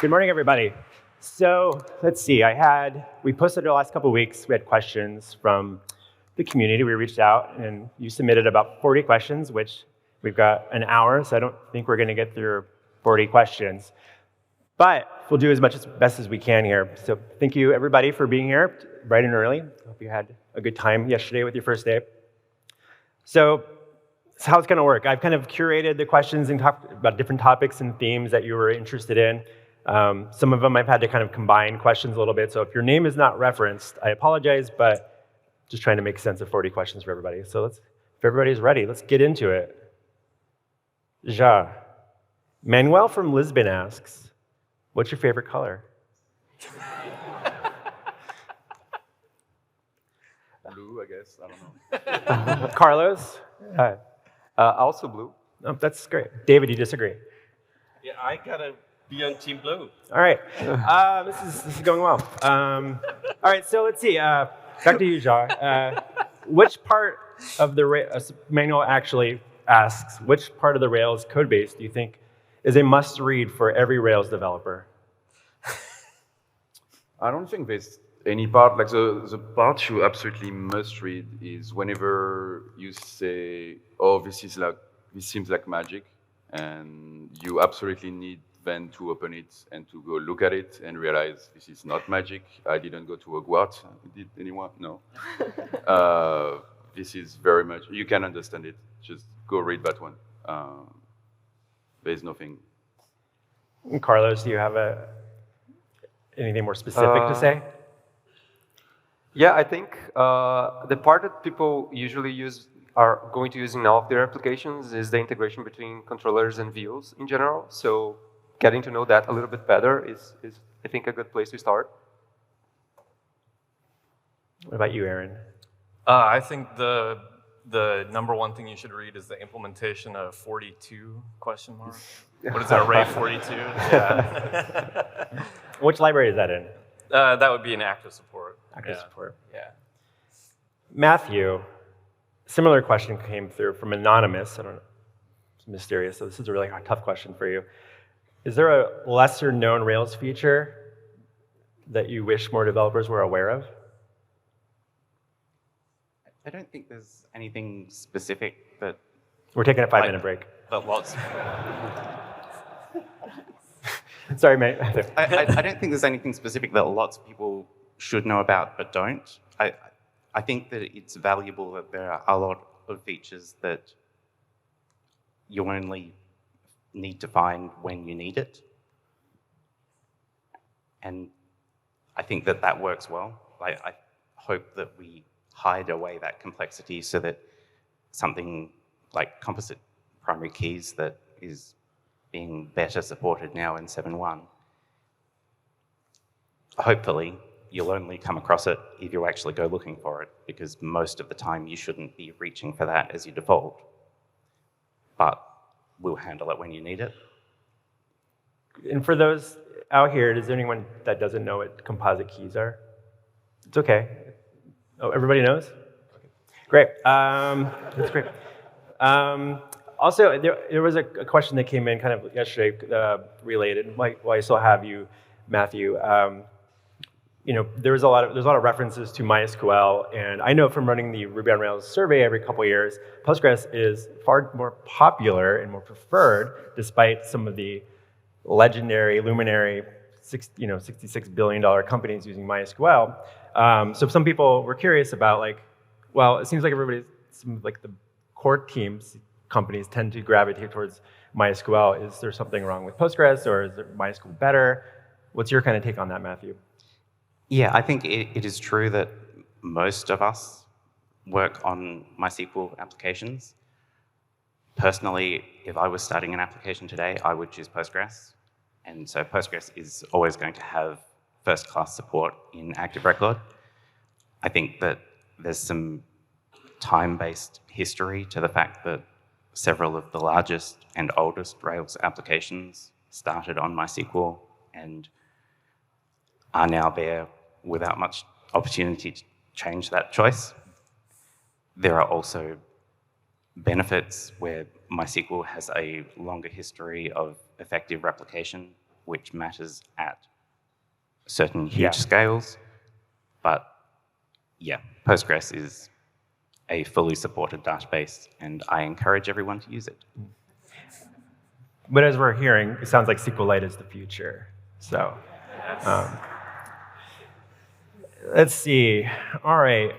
Good morning, everybody. So let's see, we posted the last couple of weeks, we had questions from the community. We reached out and you submitted about 40 questions, which we've got an hour, so I don't think we're gonna get through 40 questions. But we'll do as best as we can here. So thank you everybody for being here bright and early. Hope you had a good time yesterday with your first day. So how it's gonna work. I've kind of curated the questions and talked about different topics and themes that you were interested in. Some of them I've had to kind of combine questions a little bit. So if your name is not referenced, I apologize, but just trying to make sense of 40 questions for everybody. So if everybody's ready, let's get into it. Ja. Manuel from Lisbon asks, what's your favorite color? Blue, I guess. I don't know. Carlos? Also blue. Oh, that's great. David, you disagree? Yeah, I gotta be on Team Blue. All right. This is going well. All right, so let's see. Back to you, Ja. Which part of the manual actually asks, which part of the Rails code base do you think is a must-read for every Rails developer? I don't think there's any part, like the part you absolutely must read is whenever you say, oh, this seems like magic, and you absolutely need then to open it and to go look at it and realize this is not magic. I didn't go to Hogwarts. Did anyone? No. This is very much, you can understand it. Just go read that one. There's nothing. Carlos, do you have anything more specific to say? Yeah, I think the part that people usually are going to use in all of their applications is the integration between controllers and views in general. So getting to know that a little bit better is I think, a good place to start. What about you, Aaron? I think the number one thing you should read is the implementation of 42 question mark. What is that, array 42? Yeah. Which library is that in? That would be an active support. Active support. Yeah. Matthew, similar question came through from Anonymous. I don't know, it's mysterious, so this is a really tough question for you. Is there a lesser known Rails feature that you wish more developers were aware of? I don't think there's anything specific that... We're taking a 5-minute break. That lots... Sorry, mate. I don't think there's anything specific that lots of people should know about but don't. I think that it's valuable that there are a lot of features that you only need to find when you need it. And I think that that works well. I hope that we hide away that complexity so that something like composite primary keys that is being better supported now in 7.1. Hopefully, you'll only come across it if you actually go looking for it, because most of the time you shouldn't be reaching for that as your default. But we'll handle it when you need it. And for those out here, is there anyone that doesn't know what composite keys are? It's okay. Oh, everybody knows? Okay. Great. That's great. Also, there was a question that came in kind of yesterday related, why I still have you, Matthew. There's a lot of references to MySQL, and I know from running the Ruby on Rails survey every couple of years, Postgres is far more popular and more preferred, despite some of the legendary, luminary, $66 billion companies using MySQL. So some people were curious about, well, it seems like the core teams, companies tend to gravitate towards MySQL. Is there something wrong with Postgres, or is MySQL better? What's your kind of take on that, Matthew? Yeah, I think it is true that most of us work on MySQL applications. Personally, if I was starting an application today, I would choose Postgres. And so Postgres is always going to have first-class support in ActiveRecord. I think that there's some time-based history to the fact that several of the largest and oldest Rails applications started on MySQL and are now there without much opportunity to change that choice. There are also benefits where MySQL has a longer history of effective replication which matters at certain huge Yeah. scales. But yeah, Postgres is a fully supported database, and I encourage everyone to use it. But as we're hearing, it sounds like SQLite is the future. So, let's see. All right.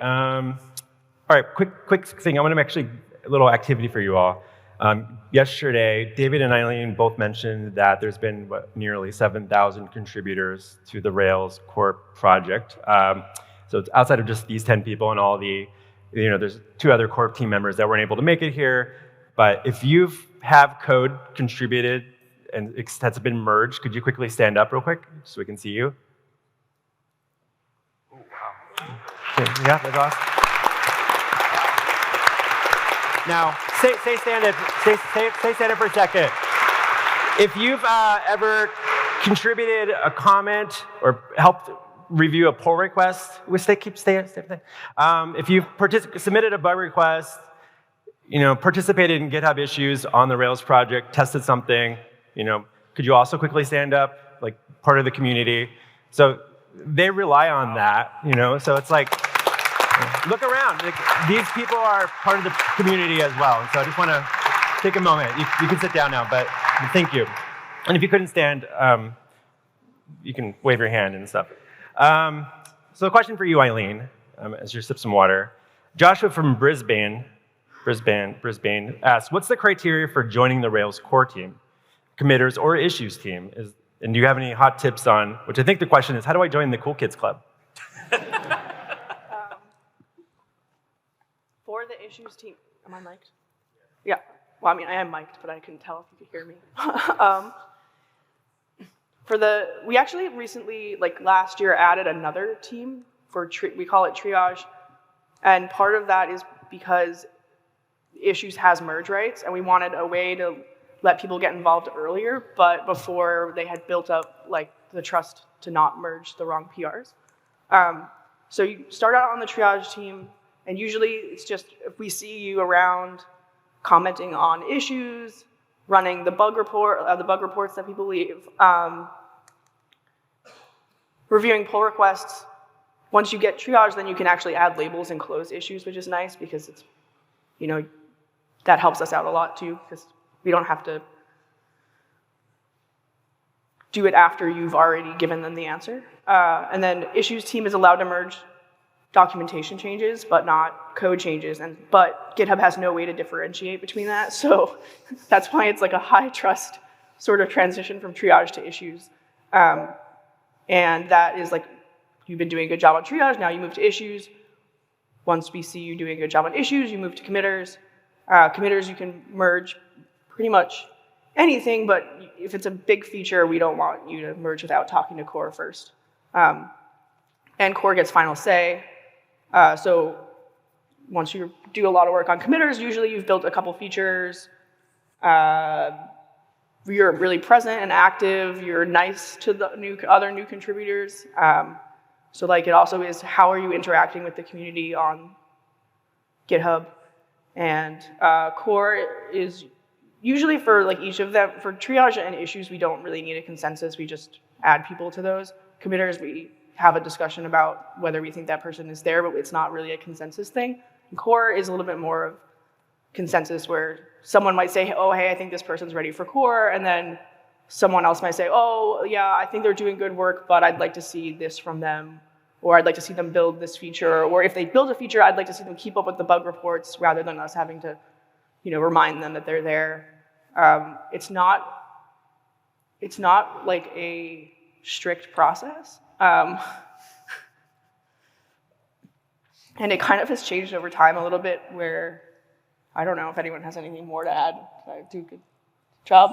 Quick thing. I want to actually a little activity for you all. Yesterday, David and Eileen both mentioned that there's been nearly 7,000 contributors to the Rails core project. So it's outside of just these 10 people and all the, there's 2 other core team members that weren't able to make it here. But if you have code contributed and that's been merged, could you quickly stand up real quick so we can see you? Oh, wow. Okay, yeah, that's awesome. Now, stay standing for a second. If you've ever contributed a comment or helped review a pull request, stay. If you've submitted a bug request, participated in GitHub issues on the Rails project, tested something, could you also quickly stand up, like part of the community? So they rely on that, so it's like, look around. These people are part of the community as well. And so I just want to take a moment. You can sit down now, but thank you. And if you couldn't stand, you can wave your hand and stuff. So a question for you, Eileen, as you sip some water. Joshua from Brisbane asks, what's the criteria for joining the Rails core team, committers, or issues team? And do you have any hot tips on, which I think the question is, how do I join the Cool Kids Club? For the issues team, am I mic'd? Yeah. Well, I mean, I am mic'd, but I couldn't tell if you could hear me. We actually recently, like last year, added another team for, we call it triage. And part of that is because issues has merge rights, and we wanted a way to let people get involved earlier, but before they had built up like the trust to not merge the wrong PRs. So you start out on the triage team, and usually it's just if we see you around commenting on issues, running the bug reports that people leave, reviewing pull requests. Once you get triage, then you can actually add labels and close issues, which is nice because it's, that helps us out a lot too, because we don't have to do it after you've already given them the answer. And then issues team is allowed to merge documentation changes, but not code changes. But GitHub has no way to differentiate between that. So that's why it's like a high trust sort of transition from triage to issues. And that is like, you've been doing a good job on triage, now you move to issues. Once we see you doing a good job on issues, you move to committers. Committers, you can merge pretty much anything, but if it's a big feature, we don't want you to merge without talking to core first. And core gets final say. So once you do a lot of work on committers, usually you've built a couple features. You're really present and active. You're nice to the other new contributors. So like it also is, how are you interacting with the community on GitHub? And core is usually for like each of them, for triage and issues, we don't really need a consensus. We just add people to those. Committers, we have a discussion about whether we think that person is there, but it's not really a consensus thing. And core is a little bit more of consensus where someone might say, oh, hey, I think this person's ready for core. And then someone else might say, oh, yeah, I think they're doing good work, but I'd like to see this from them. Or I'd like to see them build this feature. Or if they build a feature, I'd like to see them keep up with the bug reports rather than us having to remind them that they're there. It's not like a strict process. And it kind of has changed over time a little bit where, I don't know if anyone has anything more to add. I do a good job.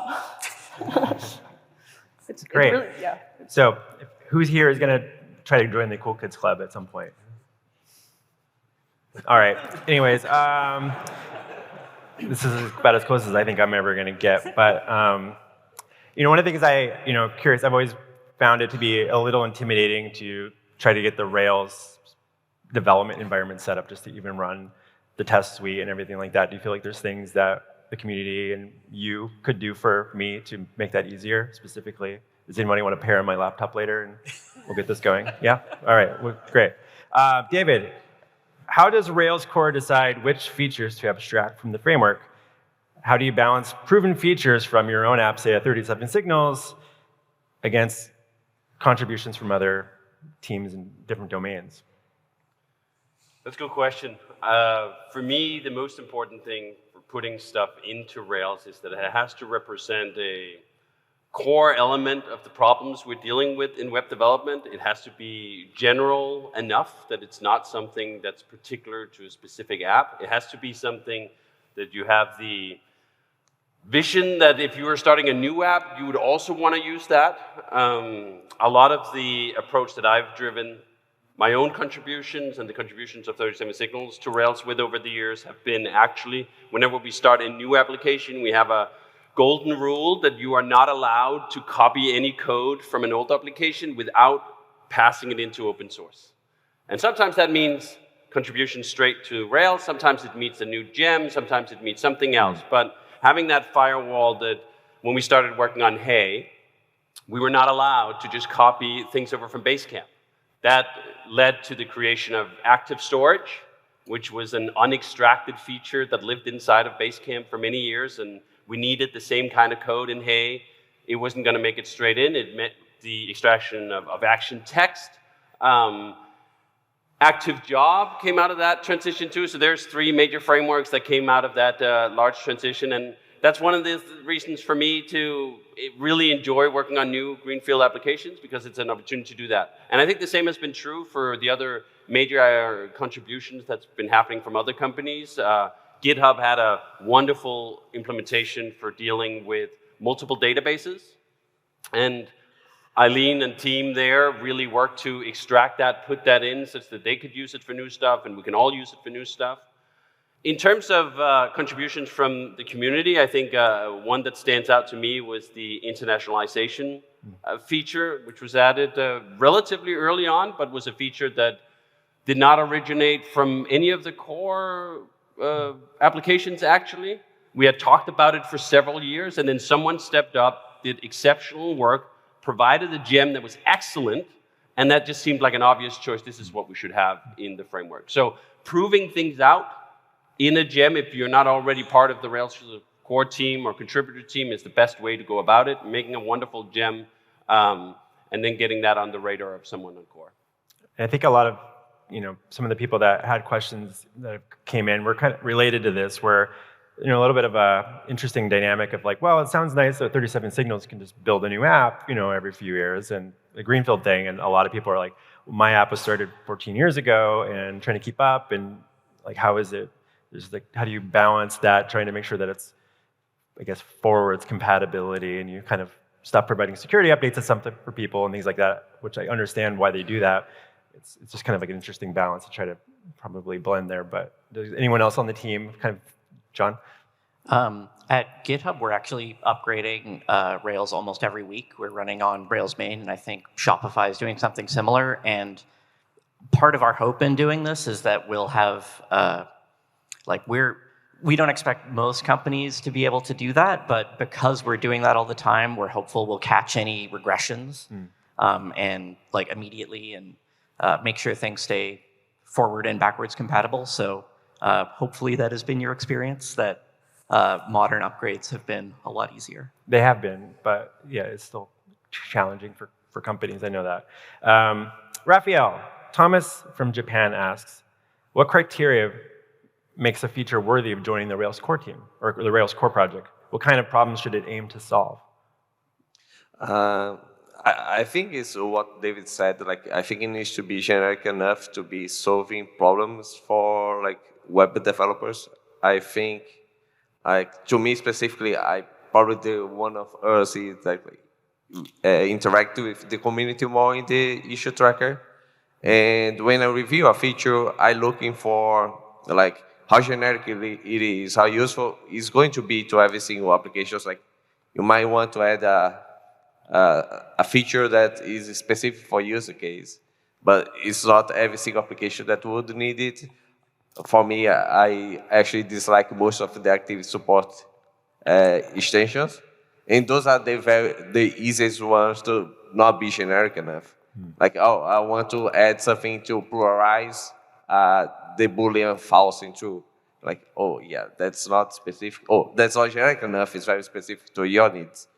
It's great. Really, yeah. So who's here is going to try to join the Cool Kids Club at some point? All right. Anyways, this is about as close as I think I'm ever going to get. But one of the things curious, I've always found it to be a little intimidating to try to get the Rails development environment set up just to even run the test suite and everything like that. Do you feel like there's things that the community and you could do for me to make that easier specifically? Does anybody want to pair on my laptop later and we'll get this going? Yeah? All right, well, great. David, how does Rails core decide which features to abstract from the framework? How do you balance proven features from your own app, say at 37 signals, against contributions from other teams in different domains? That's a good question. For me, the most important thing for putting stuff into Rails is that it has to represent a core element of the problems we're dealing with in web development. It has to be general enough that it's not something that's particular to a specific app. It has to be something that you have the vision that if you were starting a new app, you would also want to use that. A lot of the approach that I've driven my own contributions and the contributions of 37 Signals to Rails with over the years have been actually, whenever we start a new application, we have a golden rule that you are not allowed to copy any code from an old application without passing it into open source. And sometimes that means contribution straight to Rails, sometimes it means a new gem, sometimes it means something else. But having that firewall that when we started working on Hey, we were not allowed to just copy things over from Basecamp. That led to the creation of active storage, which was an unextracted feature that lived inside of Basecamp for many years, and we needed the same kind of code in Hey. It wasn't going to make it straight in. It meant the extraction of action text. Active Job came out of that transition too. So there's 3 major frameworks that came out of that large transition, and that's one of the reasons for me to really enjoy working on new greenfield applications, because it's an opportunity to do that. And I think the same has been true for the other major contributions that's been happening from other companies. GitHub had a wonderful implementation for dealing with multiple databases. And Eileen and team there really worked to extract that, put that in such that they could use it for new stuff and we can all use it for new stuff. In terms of contributions from the community, I think one that stands out to me was the internationalization feature, which was added relatively early on, but was a feature that did not originate from any of the core applications, actually. We had talked about it for several years, and then someone stepped up, did exceptional work, provided a gem that was excellent, and that just seemed like an obvious choice. This is what we should have in the framework. So proving things out in a gem, if you're not already part of the Rails core team or contributor team, is the best way to go about it, making a wonderful gem, and then getting that on the radar of someone on core. And I think a lot of, some of the people that had questions that came in were kind of related to this, where, a little bit of a interesting dynamic of like, well, it sounds nice that 37 Signals can just build a new app, every few years, and the greenfield thing, and a lot of people are like, well, my app was started 14 years ago and trying to keep up, and like, how is it? There's like, how do you balance that, trying to make sure that it's, I guess, forwards compatibility, and you kind of stop providing security updates to something for people and things like that, which I understand why they do that. It's just kind of like an interesting balance to try to probably blend there. But does anyone else on the team, kind of, John? At GitHub, we're actually upgrading Rails almost every week. We're running on Rails main, and I think Shopify is doing something similar. And part of our hope in doing this is that we'll have, we don't expect most companies to be able to do that, but because we're doing that all the time, we're hopeful we'll catch any regressions and immediately and make sure things stay forward and backwards compatible. So hopefully that has been your experience, that modern upgrades have been a lot easier. They have been, but yeah, it's still challenging for companies, I know that. Rafael, Thomas from Japan asks, what criteria makes a feature worthy of joining the Rails core team, or the Rails core project? What kind of problems should it aim to solve? I think it's what David said, I think it needs to be generic enough to be solving problems for web developers. I think, to me specifically, probably one of us is interact with the community more in the issue tracker. And when I review a feature, I'm looking for how generic it is, how useful it's going to be to every single application. You might want to add a feature that is specific for user case, but it's not every single application that would need it. For me, I actually dislike most of the active support extensions. And those are the easiest ones to not be generic enough. Like, oh, I want to add something to pluralize the Boolean false and true. Like, oh, yeah, that's not specific. Oh, that's not generic enough. It's very specific to your needs.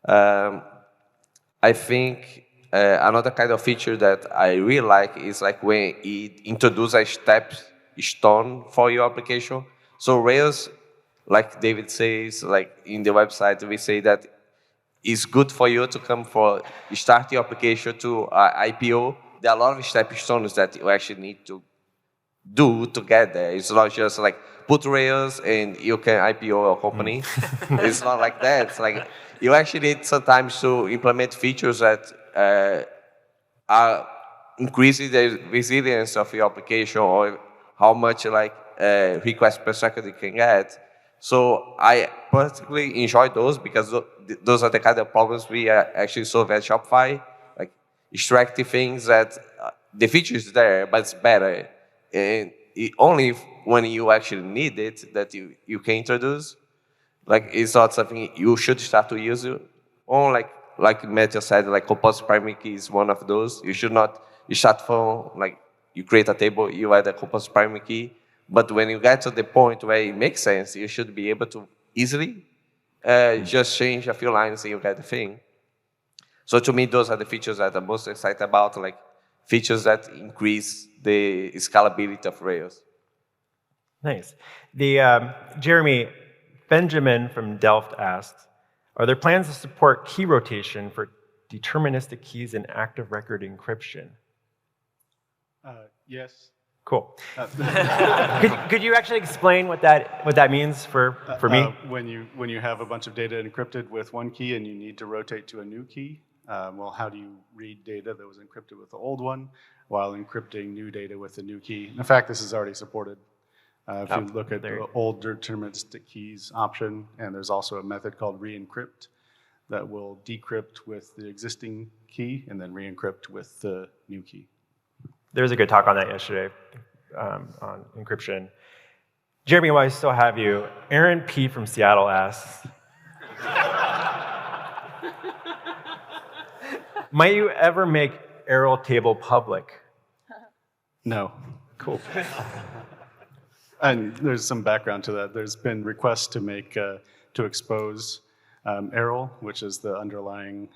I think another kind of feature that I really like is like when it introduces a step stone for your application. So Rails, like David says, like in the website, we say that it's good for you to come for start your application to IPO. There are a lot of step stones that you actually need to do to get there. It's not just like put Rails and you can IPO a company. It's not like that. It's like you actually need sometimes to implement features that are increasing the resilience of your application or how much like requests per second you can get. So I particularly enjoy those because those are the kind of problems we actually solve at Shopify, like extracting things that the feature is there, but it's better. And only when you actually need it that you can introduce. Like it's not something you should start to use it. Or like Matthew said, like composite primary key is one of those. You should not start from like you create a table, you add a composite primary key. But when you get to the point where it makes sense, you should be able to easily just change a few lines and you get the thing. So to me, those are the features that I'm most excited about, like features that increase the scalability of Rails. Nice. Jeremy, Benjamin from Delft asks, are there plans to support key rotation for deterministic keys in active record encryption? Yes. Cool. Could you actually explain what that means for me? When you have a bunch of data encrypted with one key and you need to rotate to a new key, well, how do you read data that was encrypted with the old one while encrypting new data with the new key? In fact, this is already supported. If you look at the old deterministic keys option, and there's also a method called re-encrypt that will decrypt with the existing key and then re-encrypt with the new key. There was a good talk on that yesterday on encryption. Jeremy, while I still have you, Aaron P. from Seattle asks, might you ever make Arrow table public? No. Cool. And there's some background to that. There's been requests to make, to expose Arrow, which is the underlying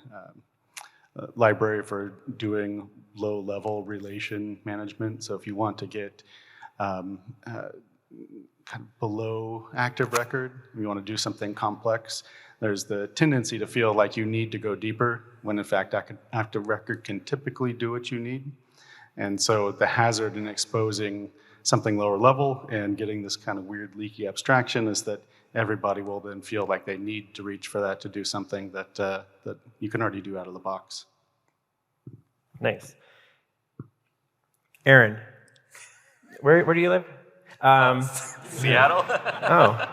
library for doing low-level relation management. So if you want to get kind of below active record, you want to do something complex, there's the tendency to feel like you need to go deeper, when in fact active record can typically do what you need. And so the hazard in exposing something lower level and getting this kind of weird leaky abstraction is that everybody will then feel like they need to reach for that to do something that that you can already do out of the box. Nice. Aaron, where do you live? Seattle. Oh.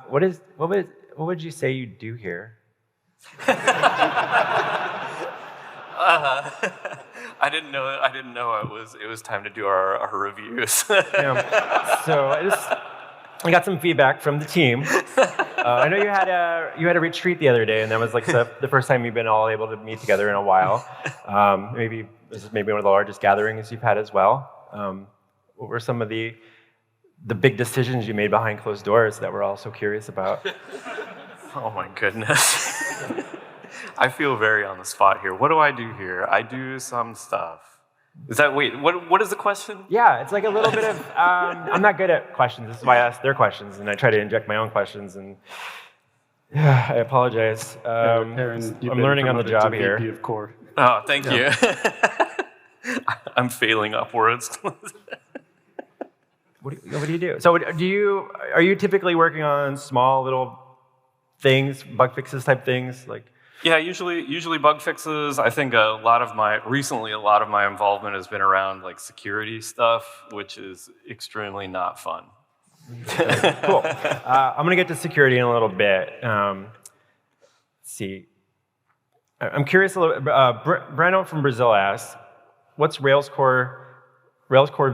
What would you say you do here? I didn't know it was time to do our reviews. Yeah. So I got some feedback from the team. I know you had a retreat the other day, and that was like the first time you've been all able to meet together in a while. This is maybe one of the largest gatherings you've had as well. What were some of the big decisions you made behind closed doors that we're all so curious about? Oh my goodness. I feel very on the spot here. What do I do here? I do some stuff. What is the question? Yeah, it's like a little bit of, I'm not good at questions. This is why I ask their questions, and I try to inject my own questions, and I apologize. Aaron, I'm learning on the job here. VP of Core. Oh, thank you. I'm failing upwards. What do you do? So are you typically working on small little things, bug fixes type things? Yeah, usually bug fixes. I think recently a lot of my involvement has been around like security stuff, which is extremely not fun. Cool. I'm going to get to security in a little bit. Let's see. I'm curious a little bit. Breno from Brazil asks, what's Rails core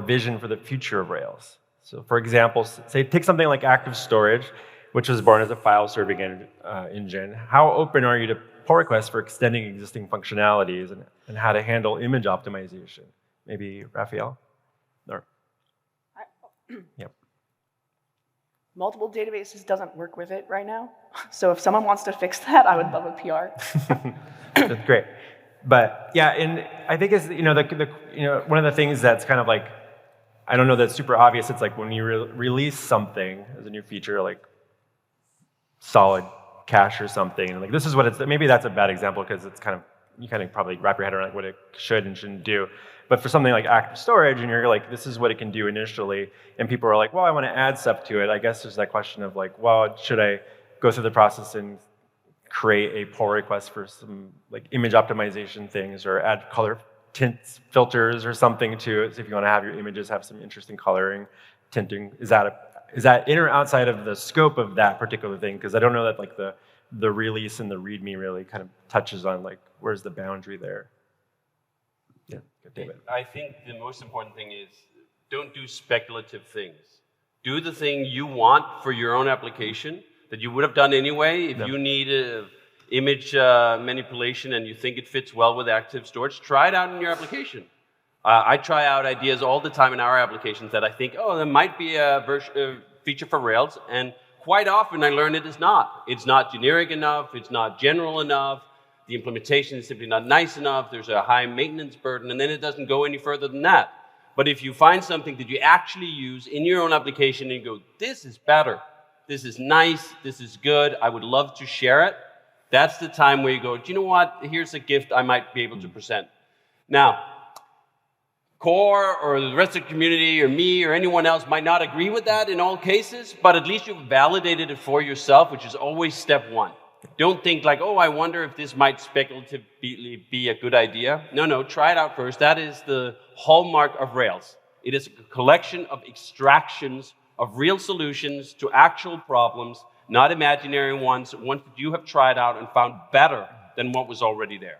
vision for the future of Rails? So for example, say take something like active storage, which was born as a file-serving engine. How open are you to pull requests for extending existing functionalities and how to handle image optimization? Maybe Rafael? Or, yep. Multiple databases doesn't work with it right now. So if someone wants to fix that, I would love a PR. That's great. But yeah, and I think it's, one of the things that's kind of like, I don't know that's super obvious, it's like when you release something as a new feature, like solid cache or something, and like this is what it's, maybe that's a bad example because it's kind of, you kind of probably wrap your head around like what it should and shouldn't do. But for something like active storage, and you're like, this is what it can do initially, and people are like, well, I want to add stuff to it. I guess there's that question of like, well, should I go through the process and create a pull request for some like image optimization things, or add color tints, filters, or something to it? So if you want to have your images have some interesting coloring, tinting, is that in or outside of the scope of that particular thing? Because I don't know that like the release and the README really kind of touches on like where's the boundary there. Yeah, David. I think the most important thing is don't do speculative things. Do the thing you want for your own application that you would have done anyway. If you need image manipulation and you think it fits well with active storage, try it out in your application. I try out ideas all the time in our applications that I think, oh, there might be a feature for Rails, and quite often I learn it is not. It's not generic enough, it's not general enough, the implementation is simply not nice enough, there's a high maintenance burden, and then it doesn't go any further than that. But if you find something that you actually use in your own application and you go, this is better, this is nice, this is good, I would love to share it, that's the time where you go, do you know what, here's a gift I might be able to present. Now, Core or the rest of the community or me or anyone else might not agree with that in all cases, but at least you've validated it for yourself, which is always step one. Don't think like, oh, I wonder if this might speculatively be a good idea. No, try it out first. That is the hallmark of Rails. It is a collection of extractions of real solutions to actual problems, not imaginary ones that you have tried out and found better than what was already there.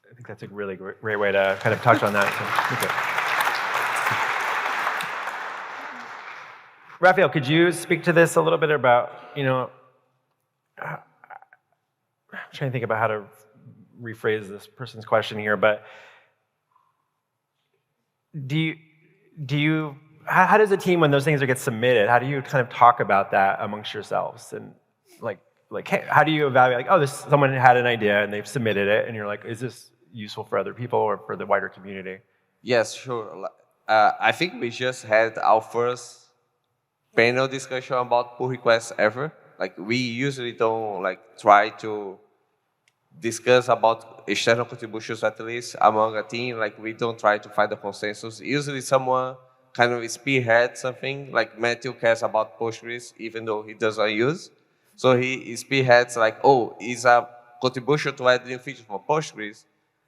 I think that's a really great way to kind of touch on that. So, Rafael, could you speak to this a little bit about, I'm trying to think about how to rephrase this person's question here, but how does a team, when those things get submitted, how do you kind of talk about that amongst yourselves? And like how do you evaluate, like, oh, someone had an idea and they've submitted it, and you're like, is this useful for other people or for the wider community? Yes, sure. I think we just had our first panel discussion about pull requests ever. Like, we usually don't try to discuss about external contributions, at least among a team. Like, we don't try to find a consensus. Usually someone kind of spearheads something. Like, Matthew cares about Postgres even though he doesn't use. So he spearheads like, oh, is a contribution to add new features for Postgres,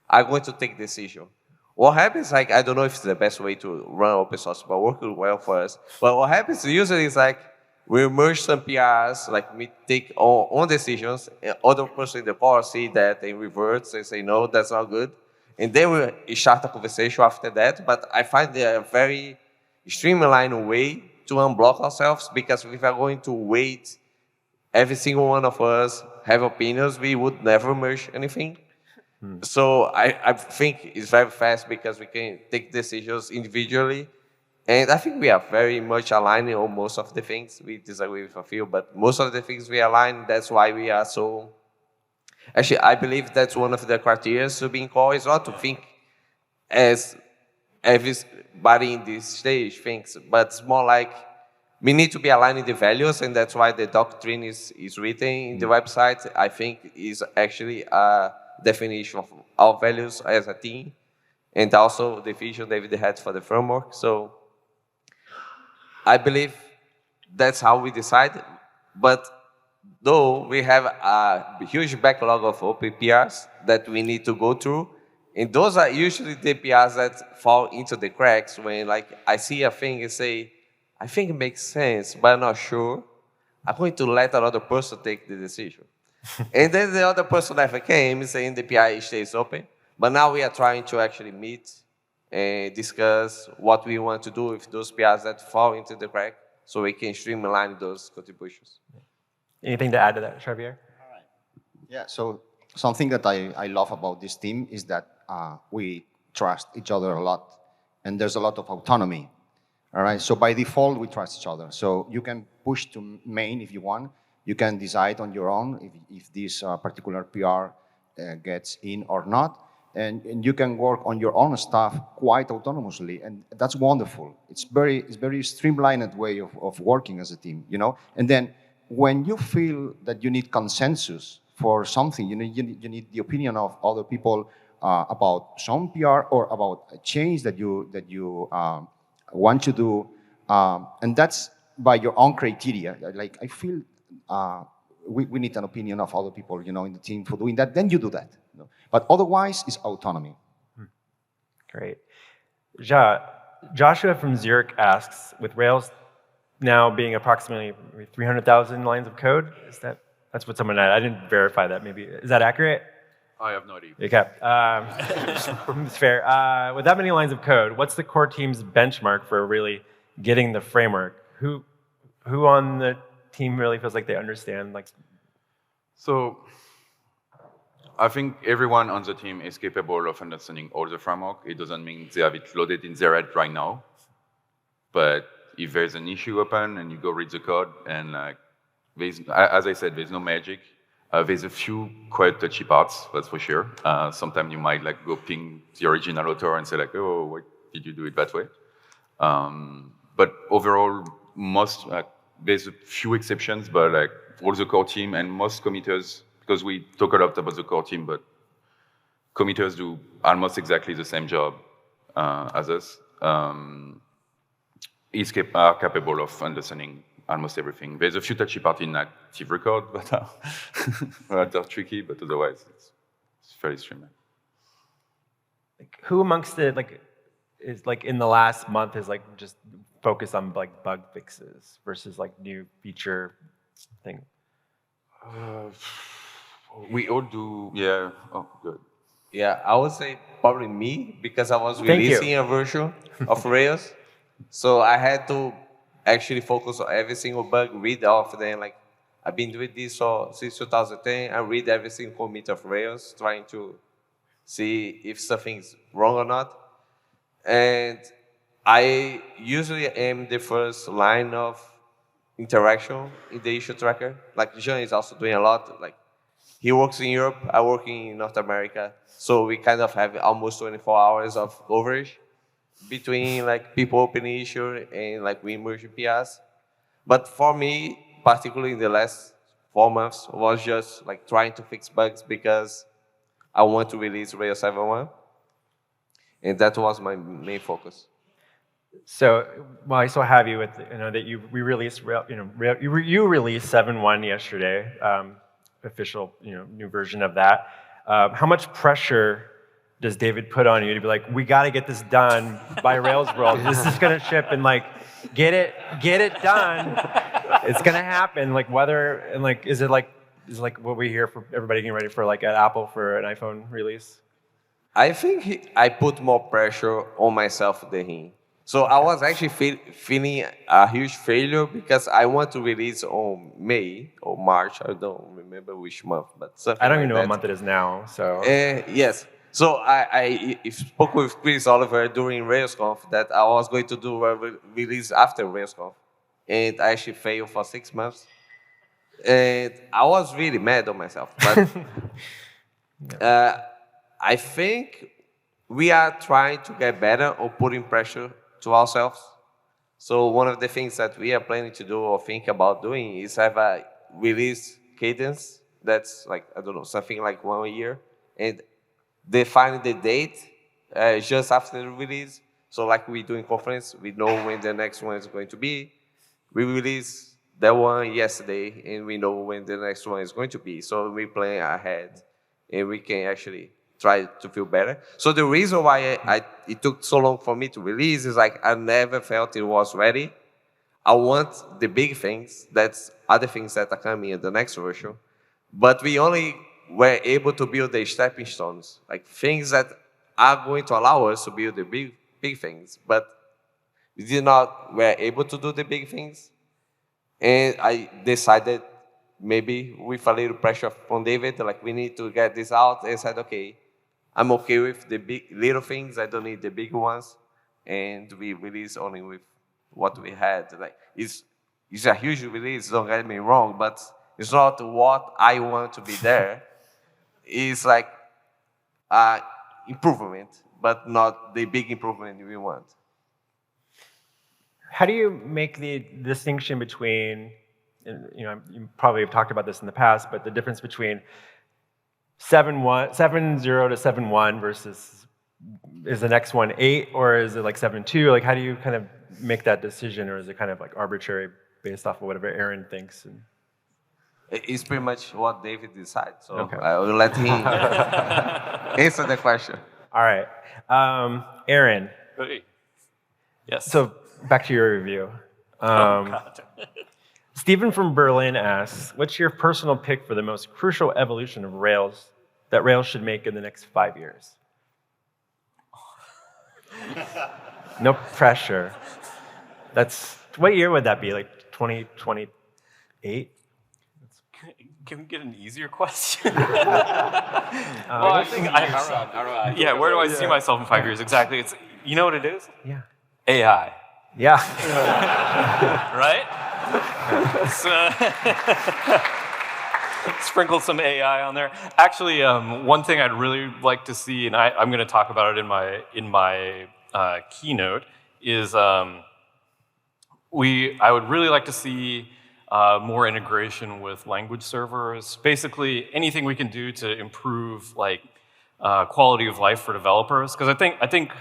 I'm going to take decision. What happens, like, I don't know if it's the best way to run open source, but working well for us. But what happens usually is like, we merge some PRs, like we take on decisions, and other person in the core see that and reverts and say, no, that's not good. And then we start a conversation after that. But I find a very streamlined way to unblock ourselves, because if we are going to wait, every single one of us have opinions, we would never merge anything. So I think it's very fast because we can take decisions individually. And I think we are very much aligned on most of the things. We disagree with a few, but most of the things we align. That's why we are so... Actually, I believe that's one of the criteria to being core, is not to think as everybody in this stage thinks, but it's more like we need to be aligned in the values, and that's why the doctrine is written in the website. I think is actually a definition of our values as a team, and also the vision David had for the framework. So I believe that's how we decide. But though we have a huge backlog of open PRs that we need to go through, and those are usually the PRs that fall into the cracks when, like, I see a thing and say, I think it makes sense, but I'm not sure. I'm going to let another person take the decision. And then the other person never came saying the PI stays open. But now we are trying to actually meet and discuss what we want to do with those PIs that fall into the crack. so we can streamline those contributions. Anything to add to that, Xavier? Yeah, so something that I love about this team is that we trust each other a lot, and there's a lot of autonomy. All right, so by default, we trust each other. So you can push to main if you want. You can decide on your own if this particular PR gets in or not. And you can work on your own stuff quite autonomously, and that's wonderful. It's very streamlined way of working as a team, you know. And then when you feel that you need consensus for something, you need the opinion of other people about some PR or about a change that you want to do, and that's by your own criteria. Like I feel we need an opinion of other people, you know, in the team for doing that. Then you do that. You know? But otherwise, it's autonomy. Great. Joshua from Zurich asks, with Rails now being approximately 300,000 lines of code, that's what someone had. I didn't verify that. Maybe is that accurate? I have no idea. Okay. It's fair. With that many lines of code, what's the core team's benchmark for really getting the framework? Who on the team really feels like they understand? So I think everyone on the team is capable of understanding all the framework. It doesn't mean they have it loaded in their head right now. But if there's an issue open and you go read the code, and as I said, there's no magic. There's a few quite touchy parts, that's for sure. Sometimes you might go ping the original author and say oh, why did you do it that way? But overall, there's a few exceptions, but all the core team and most committers, because we talk a lot about the core team, but committers do almost exactly the same job as us, are capable of understanding almost everything. There's a few touchy parts in ActiveRecord that are tricky, but otherwise it's fairly streamlined. Who amongst it is in the last month is just focused on bug fixes versus new feature thing? We all do, yeah. Oh, good. Yeah, I would say probably me, because I was releasing a version of Rails. So I had to actually focus on every single bug, read all of them. I've been doing this since 2010. I read every single commit of Rails, trying to see if something's wrong or not. And I usually am the first line of interaction in the issue tracker. Jean is also doing a lot. He works in Europe, I work in North America. So we kind of have almost 24 hours of coverage between people opening issue and we merging PRs. But for me, particularly in the last 4 months, was just trying to fix bugs because I want to release Rails 7.1. And that was my main focus. So, well, I still have you with that we released you released 7.1 yesterday, official new version of that. How much pressure does David put on you to be we got to get this done by Rails World? This is going to ship and get it done. It's going to happen. Whether and is it what we hear for everybody getting ready for at Apple for an iPhone release? I think I put more pressure on myself than him. So I was actually feeling a huge failure because I want to release on May or March. I don't remember which month, but something I don't even know what month it is now. So yes. So I spoke with Chris Oliver during RailsConf that I was going to do a release after RailsConf, and I actually failed for 6 months. And I was really mad on myself. But I think we are trying to get better on putting pressure to ourselves. So one of the things that we are planning to do or think about doing is have a release cadence that's I don't know, something like 1 year, and define the date just after the release. So we do in conference, we know when the next one is going to be. We release that one yesterday, and we know when the next one is going to be. So we plan ahead, and we can actually try to feel better. So the reason why it took so long for me to release is I never felt it was ready. I want the big things, that's other things that are coming in the next version. But we only were able to build the stepping stones, things that are going to allow us to build the big things. But we were able to do the big things And I decided, maybe with a little pressure from David, like we need to get this out. And I said, okay, I'm okay with the big little things. I don't need the big ones. And we release only with what we had. Like it's a huge release, don't get me wrong, but it's not what I want to be there. It's like improvement, but not the big improvement we want. How do you make the distinction between, you probably have talked about this in the past, but the difference between 7.0 to 7.1 versus, is the next one 8 or is it like 7.2? Like how do you kind of make that decision, or is it kind of like arbitrary based off of whatever Aaron thinks? It's pretty much what David decides, so okay. I will let him answer the question. All right. Aaron. Hey. Yes. So back to your review. Stephen from Berlin asks, what's your personal pick for the most crucial evolution of Rails that Rails should make in the next 5 years? No pressure. What year would that be? Like 2028? Can we get an easier question? Well, I think yeah, where do I see myself in 5 years? Exactly. It's, you know what it is? Yeah. AI. Yeah. Right? Sprinkle some AI on there. Actually, one thing I'd really like to see, and I'm going to talk about it in my keynote, is I would really like to see more integration with language servers. Basically, anything we can do to improve quality of life for developers. Because I think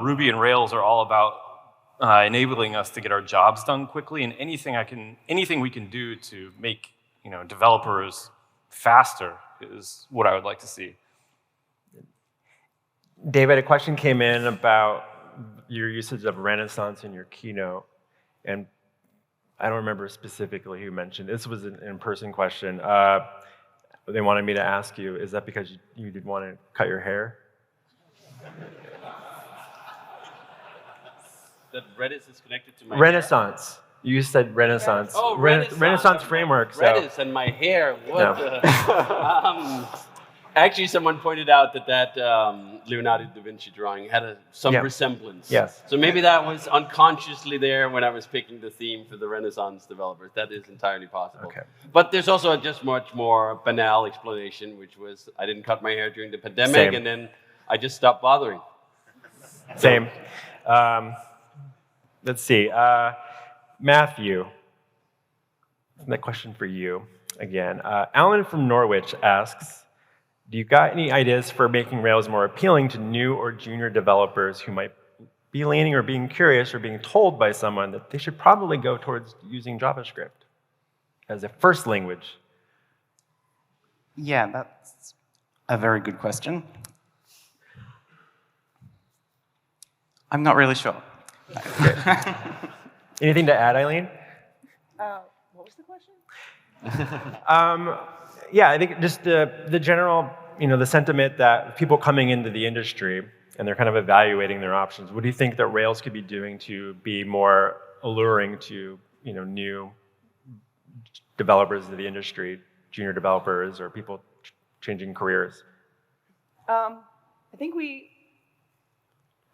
Ruby and Rails are all about enabling us to get our jobs done quickly, and anything we can do to make developers faster is what I would like to see. David, a question came in about your usage of Renaissance in your keynote, and I don't remember specifically who mentioned. This was an in-person question. They wanted me to ask you, is that because you did want to cut your hair? That Redis is connected to my Renaissance. Hair? You said Renaissance. Oh, Renaissance. Renaissance framework. Redis and my hair. What? No. Actually, someone pointed out that Leonardo da Vinci drawing had some resemblance. Yes. So maybe that was unconsciously there when I was picking the theme for the Renaissance developers. That is entirely possible. Okay. But there's also a just much more banal explanation, which was I didn't cut my hair during the pandemic, and then I just stopped bothering. Same. Let's see. Matthew, that question for you again. Alan from Norwich asks, do you got any ideas for making Rails more appealing to new or junior developers who might be leaning or being curious or being told by someone that they should probably go towards using JavaScript as a first language? Yeah, that's a very good question. I'm not really sure. Anything to add, Eileen? What was the question? Yeah, I think just the general, the sentiment that people coming into the industry and they're kind of evaluating their options. What do you think that Rails could be doing to be more alluring to, new developers of the industry, junior developers, or people changing careers? I think we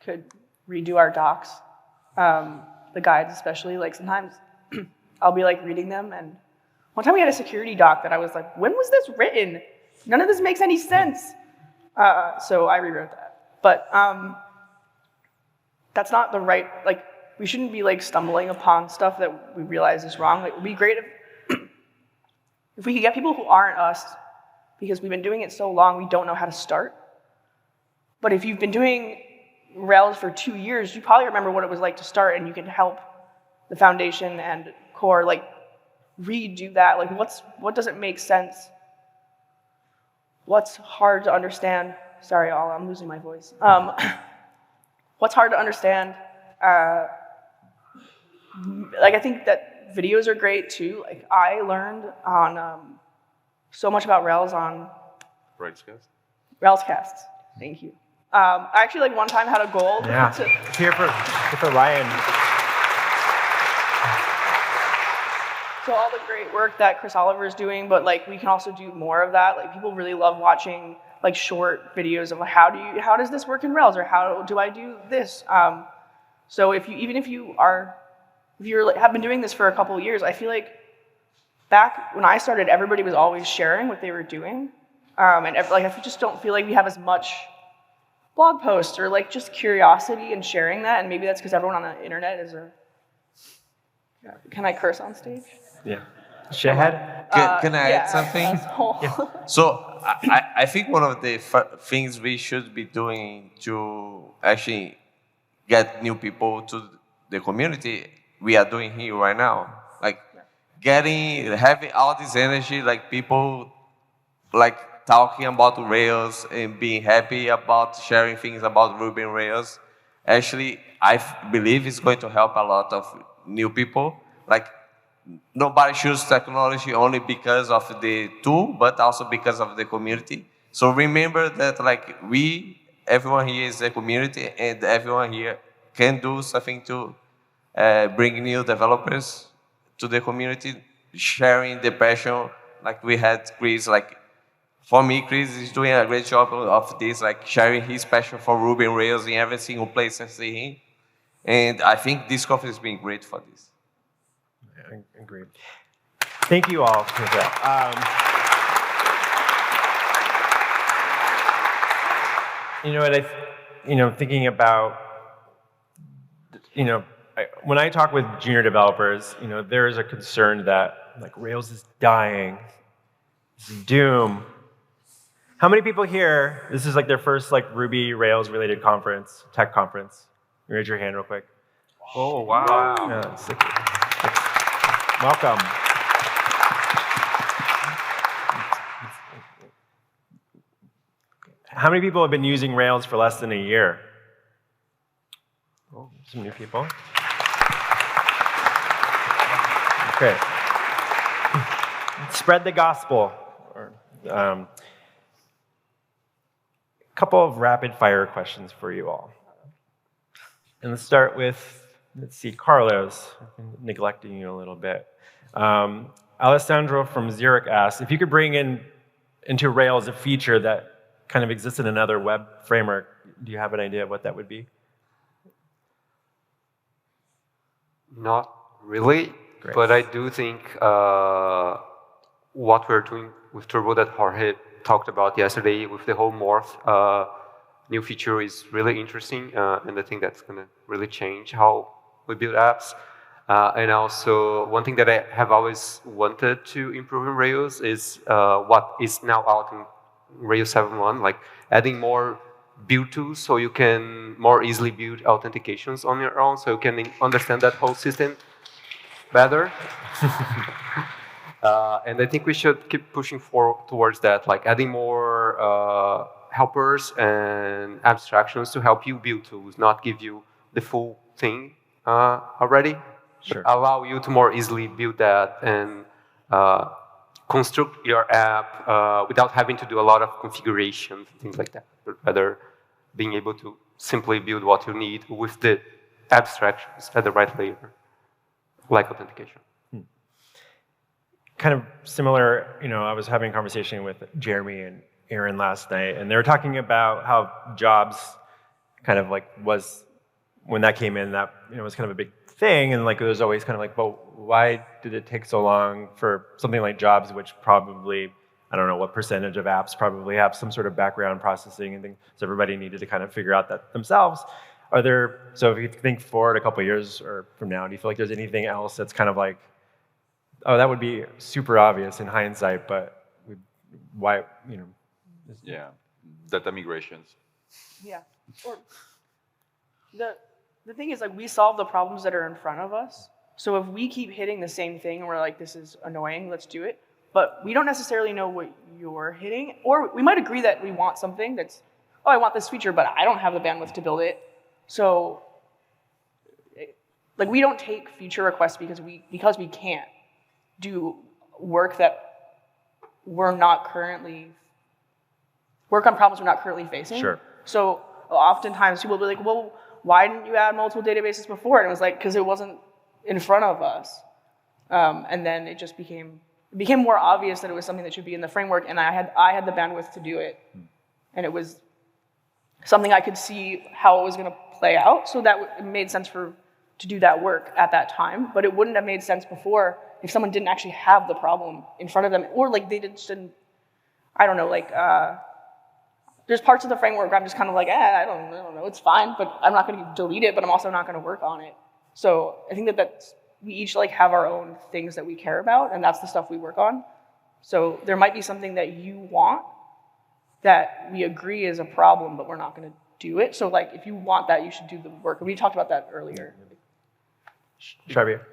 could redo our docs, the guides especially. Like sometimes I'll be like reading them, and one time we had a security doc that I was like, when was this written? None of this makes any sense. So I rewrote that. But that's not the right, we shouldn't be stumbling upon stuff that we realize is wrong. It would be great if we could get people who aren't us, because we've been doing it so long, we don't know how to start. But if you've been doing Rails for 2 years, you probably remember what it was like to start, and you can help the foundation and core redo that. What doesn't make sense? What's hard to understand? Sorry, I'm losing my voice. What's hard to understand? I think that videos are great too. I learned on so much about Rails on Railscasts. Thank you. I actually one time had a goal. Yeah. Here for Ryan. So So all the great work that Chris Oliver is doing, but like we can also do more of that. Like people really love watching like short videos of how does this work in Rails, or how do I do this? So if you have been doing this for a couple of years, I feel like back when I started, everybody was always sharing what they were doing, and like I just don't feel like we have as much blog posts or like just curiosity and sharing that, and maybe that's because everyone on the internet is a. Can I curse on stage? Yeah. Shahad? Can I add something? Yeah. So I think one of the things we should be doing to actually get new people to the community, we are doing here right now. Like having all this energy, like people like talking about Rails and being happy about sharing things about Ruby and Rails. Actually, I believe it's going to help a lot of new people. Like nobody chooses technology only because of the tool, but also because of the community. So remember that like everyone here is a community, and everyone here can do something to bring new developers to the community, sharing the passion. Like we had Chris, like for me, Chris is doing a great job of this, like sharing his passion for Ruby and Rails in every single place I see him. And I think this conference has been great for this. Yeah, agreed. Thank you all for that. Thinking about, when I talk with junior developers, there is a concern that like Rails is dying, it's doom. How many people here, this is like their first like Ruby Rails related conference, tech conference? Raise your hand real quick. Oh, wow. Yeah, welcome. How many people have been using Rails for less than a year? Oh, some new people. Okay. Spread the gospel. A couple of rapid fire questions for you all. And let's start with, Carlos. I've been neglecting you a little bit. Alessandro from Zurich asked, if you could bring into Rails a feature that kind of exists in another web framework, do you have an idea of what that would be? Not really, Great. But I do think what we're doing with Turbo that Jorge talked about yesterday with the whole morph new feature is really interesting, and I think that's going to really change how we build apps. And also, one thing that I have always wanted to improve in Rails is what is now out in Rails 7.1, like adding more build tools so you can more easily build authentications on your own, so you can understand that whole system better. And I think we should keep pushing towards that, like adding more helpers and abstractions to help you build tools, not give you the full thing already. Sure. Allow you to more easily build that and construct your app without having to do a lot of configuration, things like that, but rather being able to simply build what you need with the abstractions at the right layer, like authentication. Kind of similar, I was having a conversation with Jeremy and Aaron last night, and they were talking about how jobs kind of like was, when that came in, that was kind of a big thing, and like it was always kind of like, well, why did it take so long for something like jobs, which probably, I don't know what percentage of apps probably have some sort of background processing and things, so everybody needed to kind of figure out that themselves. So if you think forward a couple of years or from now, do you feel like there's anything else that's kind of like, oh, that would be super obvious in hindsight, but why, Yeah, data migrations. Yeah. Or the thing is, like, we solve the problems that are in front of us. So if we keep hitting the same thing and we're like, this is annoying, let's do it. But we don't necessarily know what you're hitting. Or we might agree that we want something that's, oh, I want this feature, but I don't have the bandwidth to build it. So, like, we don't take feature requests because we can't do work on problems we're not currently facing. Sure. So oftentimes people will be like, well, why didn't you add multiple databases before? And it was like, because it wasn't in front of us. And then it just became more obvious that it was something that should be in the framework, and I had the bandwidth to do it, and it was something I could see how it was going to play out. So that it made sense to do that work at that time, but it wouldn't have made sense before if someone didn't actually have the problem in front of them, or like they just didn't. I don't know, like there's parts of the framework where I'm just kind of like, I don't know, it's fine, but I'm not going to delete it, but I'm also not going to work on it. So I think that's, we each like have our own things that we care about, and that's the stuff we work on. So there might be something that you want that we agree is a problem, but we're not going to do it. So like, if you want that, you should do the work. We talked about that earlier. Xavier.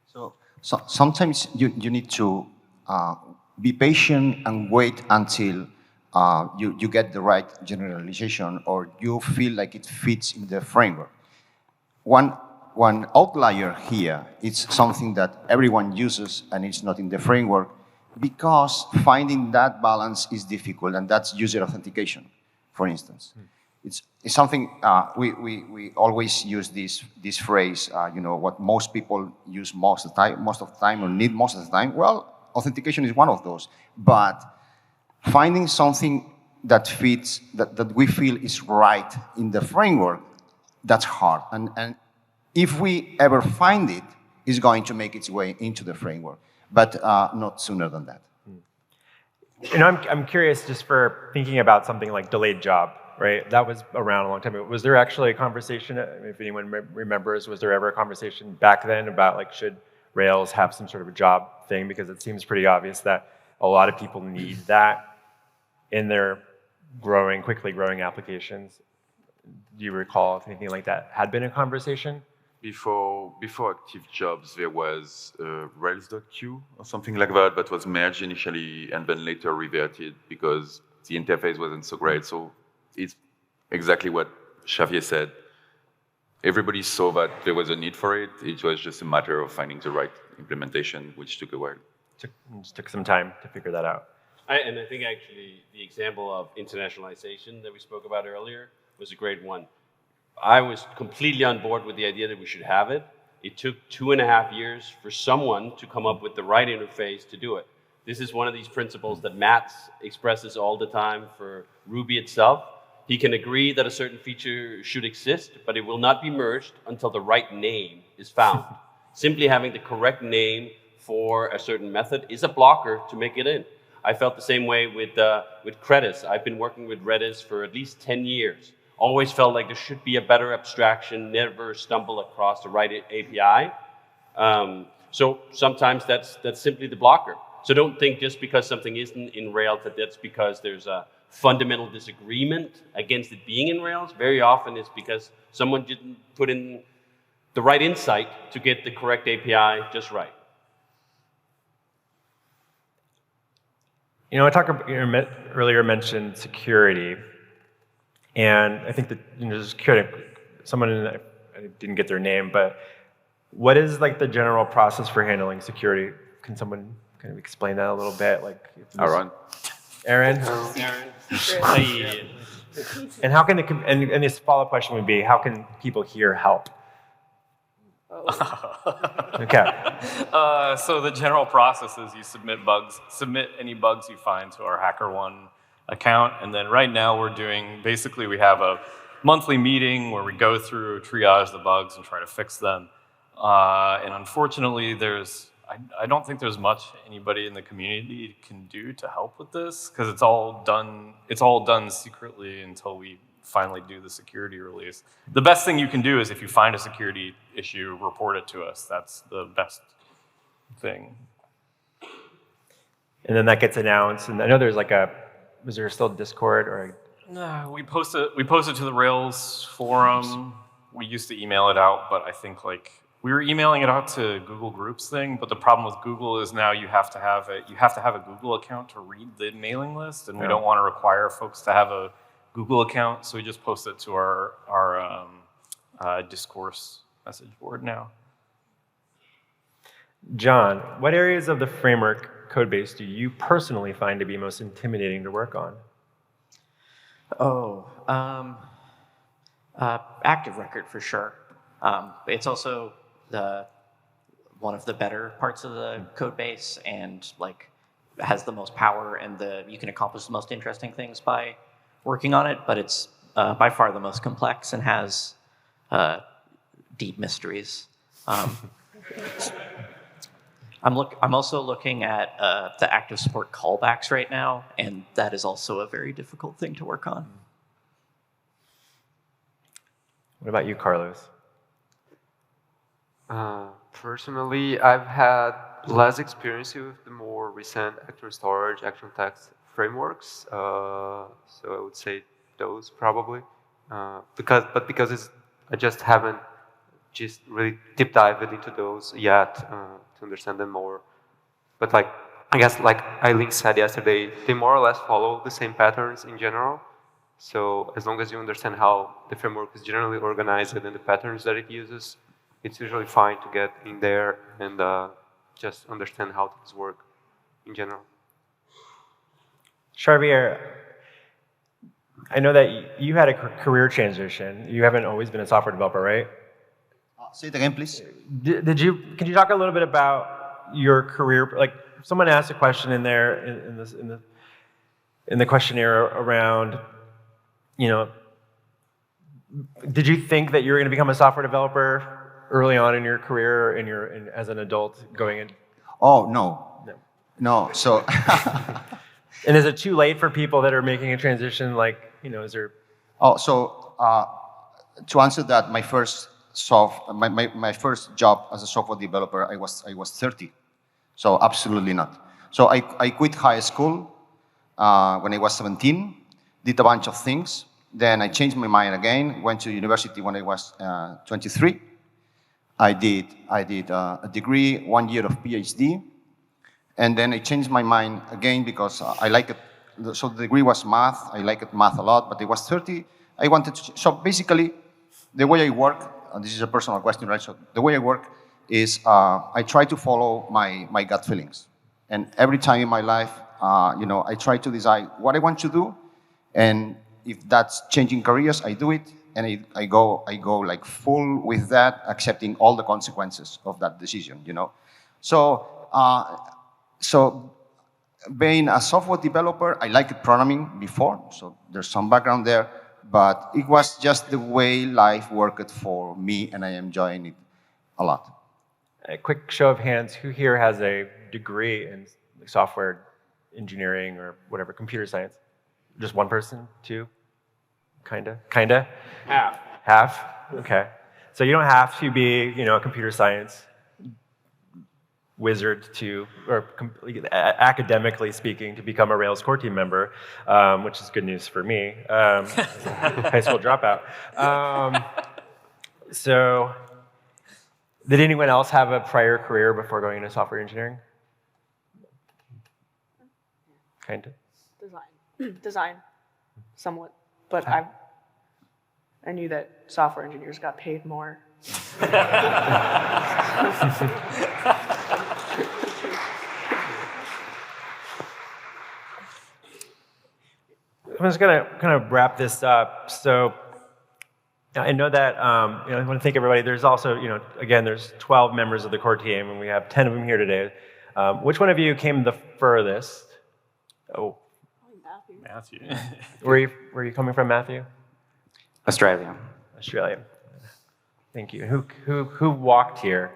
So sometimes you need to be patient and wait until you get the right generalization or you feel like it fits in the framework. One outlier here is something that everyone uses and it's not in the framework because finding that balance is difficult, and that's user authentication, for instance. It's something, we always use this phrase, what most people use most of the time or need most of the time. Well, authentication is one of those, but finding something that fits, that we feel is right in the framework, that's hard. And if we ever find it, it's going to make its way into the framework, but not sooner than that. I'm curious just for thinking about something like delayed job, right? That was around a long time ago. Was there actually a conversation, if anyone remembers, was there ever a conversation back then about like, should Rails have some sort of a job thing? Because it seems pretty obvious that a lot of people need that in their quickly growing applications. Do you recall if anything like that had been a conversation? Before active jobs, there was Rails.q or something like that, but was merged initially and then later reverted because the interface wasn't so great. So it's exactly what Xavier said. Everybody saw that there was a need for it. It was just a matter of finding the right implementation, which took a while. Took some time to figure that out. And I think actually the example of internationalization that we spoke about earlier was a great one. I was completely on board with the idea that we should have it. It took 2.5 years for someone to come up with the right interface to do it. This is one of these principles that Matt expresses all the time for Ruby itself. He can agree that a certain feature should exist, but it will not be merged until the right name is found. Simply having the correct name for a certain method is a blocker to make it in. I felt the same way with Redis. I've been working with Redis for at least 10 years. Always felt like there should be a better abstraction, never stumble across the right API. So sometimes that's simply the blocker. So don't think just because something isn't in Rails that's because there's a fundamental disagreement against it being in Rails. Very often it's because someone didn't put in the right insight to get the correct API just right. I earlier mentioned security. And I think that, just curious, someone, I didn't get their name, but what is like the general process for handling security? Can someone kind of explain that a little bit? Like, Aaron. Aaron? And how can and this follow-up question would be, how can people here help? Okay. So the general process is you submit any bugs you find to our HackerOne account, and then right now we have a monthly meeting where we go through, triage the bugs and try to fix them. And unfortunately, I don't think there's much anybody in the community can do to help with this because it's all done secretly until we finally do the security release. The best thing you can do is if you find a security issue, report it to us. That's the best thing. And then that gets announced, and I know there's like was there still Discord or? No, we post it to the Rails forum. We used to email it out, but I think we were emailing it out to Google Groups thing. But the problem with Google is now you have to have a Google account to read the mailing list, and we don't want to require folks to have a Google account, so we just post it to our discourse message board now. John, what areas of the framework codebase do you personally find to be most intimidating to work on? ActiveRecord for sure. It's also one of the better parts of the code base and like has the most power and you can accomplish the most interesting things by working on it, but it's by far the most complex and has deep mysteries. I'm also looking at the active support callbacks right now, and that is also a very difficult thing to work on. What about you, Carlos? Personally, I've had less experience with the more recent action storage, action text frameworks. So I would say those probably, because I just haven't just really deep dived into those yet to understand them more. But like I guess like Eileen said yesterday, they more or less follow the same patterns in general. So as long as you understand how the framework is generally organized and the patterns that it uses, it's usually fine to get in there and just understand how things work in general. Xavier, I know that you had a career transition. You haven't always been a software developer, right? Say it again, please. Can you talk a little bit about your career? Like someone asked a question in there in the questionnaire around, you know, did you think that you were going to become a software developer early on in your career, as an adult going in? Oh, no. So, and is it too late for people that are making a transition? Like, you know, is there? Oh, so to answer that, my first job as a software developer, I was 30. So absolutely not. So I quit high school when I was 17, did a bunch of things. Then I changed my mind again, went to university when I was 23. I did a degree, 1 year of PhD, and then I changed my mind again because I like it. So the degree was math. I liked math a lot, but I was 30. I wanted to. So basically, the way I work, and this is a personal question, right? So the way I work is I try to follow my gut feelings, and every time in my life, I try to decide what I want to do, and if that's changing careers, I do it. And I go like full with that, accepting all the consequences of that decision, you know. So being a software developer, I liked programming before, so there's some background there, but it was just the way life worked for me, and I am enjoying it a lot. A quick show of hands, who here has a degree in software engineering or whatever, computer science? Just one person? Two? Kinda? Half? Okay. So you don't have to be, a computer science wizard or academically speaking, to become a Rails core team member, which is good news for me, high school dropout. So did anyone else have a prior career before going into software engineering? Kinda? Design, somewhat. But I knew that software engineers got paid more. I'm just going to kind of wrap this up. So I know that, I want to thank everybody. There's also, again, there's 12 members of the core team, and we have 10 of them here today. Which one of you came the furthest? Oh. Matthew. Where are you coming from, Matthew? Australia. Thank you. Who walked here?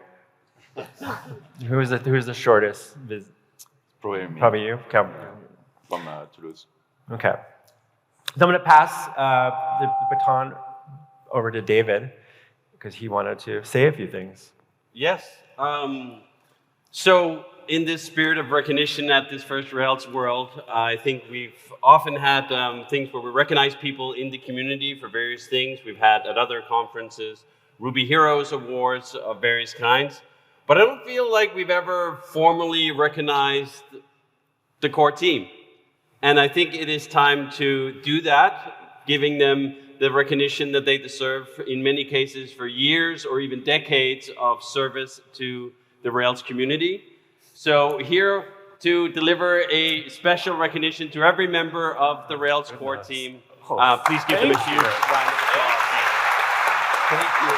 Who is the shortest? Probably me. Probably you. Okay. From Toulouse. Okay. So I'm going to pass the baton over to David because he wanted to say a few things. Yes. So in this spirit of recognition at this first Rails World, I think we've often had things where we recognize people in the community for various things. We've had at other conferences Ruby Heroes Awards of various kinds. But I don't feel like we've ever formally recognized the core team. And I think it is time to do that, giving them the recognition that they deserve, in many cases for years or even decades of service to the Rails community. So here to deliver a special recognition to every member of the Rails core team, please give them a huge round of applause. Thank you.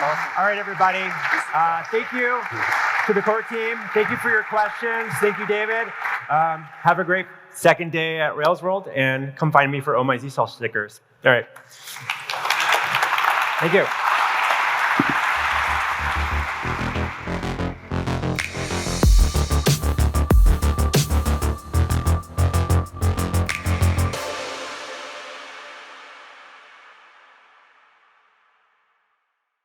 All right, everybody. Thank you to the core team. Thank you for your questions. Thank you, David. Have a great second day at Rails World, and come find me for Oh My Z-Sol stickers. All right. Thank you.